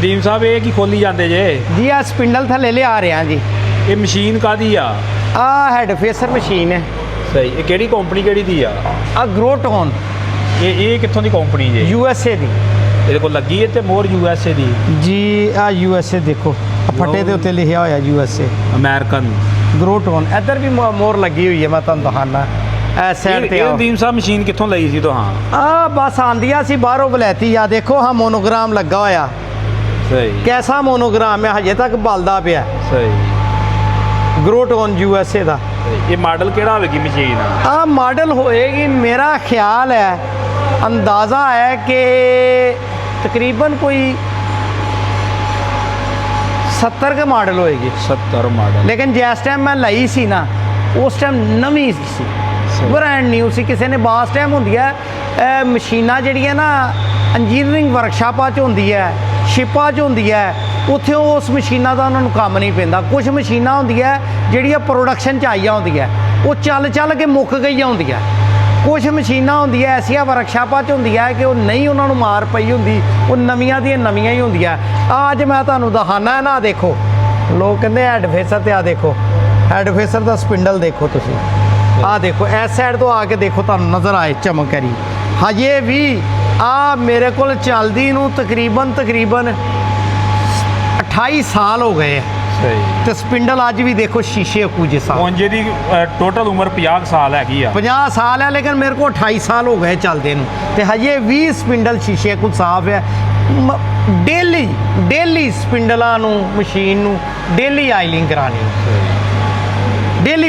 Team साहब ये की खोली जाते जे जी आ स्पिंडल थले ले आ रहे हैं जी। ये मशीन कादी आ हेड फेसर मशीन है। सही ये केड़ी कंपनी केड़ी दी आ ग्रोटोन ये कित्थों दी कंपनी जे USA दी ਇਹਦੇ ਕੋਲ ਲੱਗੀ ਹੈ ਤੇ ਮੋਰ USA ਦੀ जी। USA देखो फटे ਦੇ ਉੱਤੇ ਲਿਖਿਆ ਹੋਇਆ USA ਅਮਰੀਕਨ ग्रोटोन। इधर भी मोर लगी हुई है, मैं ਤੁਹਾਨੂੰ ਦਿਖਾਣਾ ਐ ਸਾਈਡ ਤੇ ਇਹ टीम साहब ਮਸ਼ੀਨ ਕਿੱਥੋਂ ਲਈ ਸੀ ਤੋਂ ਹਾਂ बस आंदिया सी बाहरों वलैती आ देखो हाँ मोनोग्राम लगा होया। सही कैसा मोनोग्राम है हजे तक बलदा पिया। सही ग्रोटोन USA ਦਾ। ਇਹ ਮਾਡਲ ਕਿਹੜਾ ਹੋਵੇਗੀ ਮਸ਼ੀਨ ਆ ਮਾਡਲ ਹੋਏਗੀ ਮੇਰਾ ਖਿਆਲ ਹੈ अंदाज़ा है कि तकरीबन कोई 70 का मॉडल होएगी। 70 मॉडल लेकिन जिस टाइम मैं लाई सी ना उस टाइम नवी सी ब्रांड न्यू सी। किसी ने बास टाइम होंगी है मशीनां जड़ियां ना इंजीनियरिंग वर्कशापां च होंदी है शिपां च होंदी है उत्थे उस मशीनां दा उन्हां नूं काम नहीं पैंदा। कुछ मशीनां होंदियां जड़ियां प्रोडक्शन च आईयां होंदियां वो चल चल के मुक गईयां होंदियां। कुछ मशीनां होंदियां ऐसियां वर्कशापां च होंदियां कि वो नहीं उन्होंने मार पई होंदी वो नवियां दी नवियां ही होंदियां। अज मैं तुहानूं दिखाना है ना देखो लोग कहते हैड फेसर ते आ देखो हैड फेसर दा स्पिंडल देखो तुसीं आ देखो इस साइड तो आके देखो तुहानूं नज़र आए चमक करी हजे भी आ मेरे कोल चलदी नूं तकरीबन 28 साल हो गए हैं। सही ਤੇ ਸਪਿੰਡਲ ਅੱਜ ਵੀ ਦੇਖੋ ਸ਼ੀਸ਼ੇ ਕੋ ਜਿਸਾ ਉਂਝ ਦੀ ਟੋਟਲ ਉਮਰ 50 ਸਾਲ ਹੈਗੀ ਆ 50 ਸਾਲ ਹੈ ਲੇਕਿਨ ਮੇਰੇ ਕੋ 28 ਸਾਲ ਹੋ ਗਏ ਚੱਲਦੇ ਨੂੰ ਤੇ ਹਜੇ 20 ਸਪਿੰਡਲ ਸ਼ੀਸ਼ੇ ਕੋ ਸਾਫ਼ ਹੈ। ਡੇਲੀ ਸਪਿੰਡਲਾਂ ਨੂੰ ਮਸ਼ੀਨ ਨੂੰ ਡੇਲੀ ਆਇਲਿੰਗ ਕਰਾਣੀ ਡੇਲੀ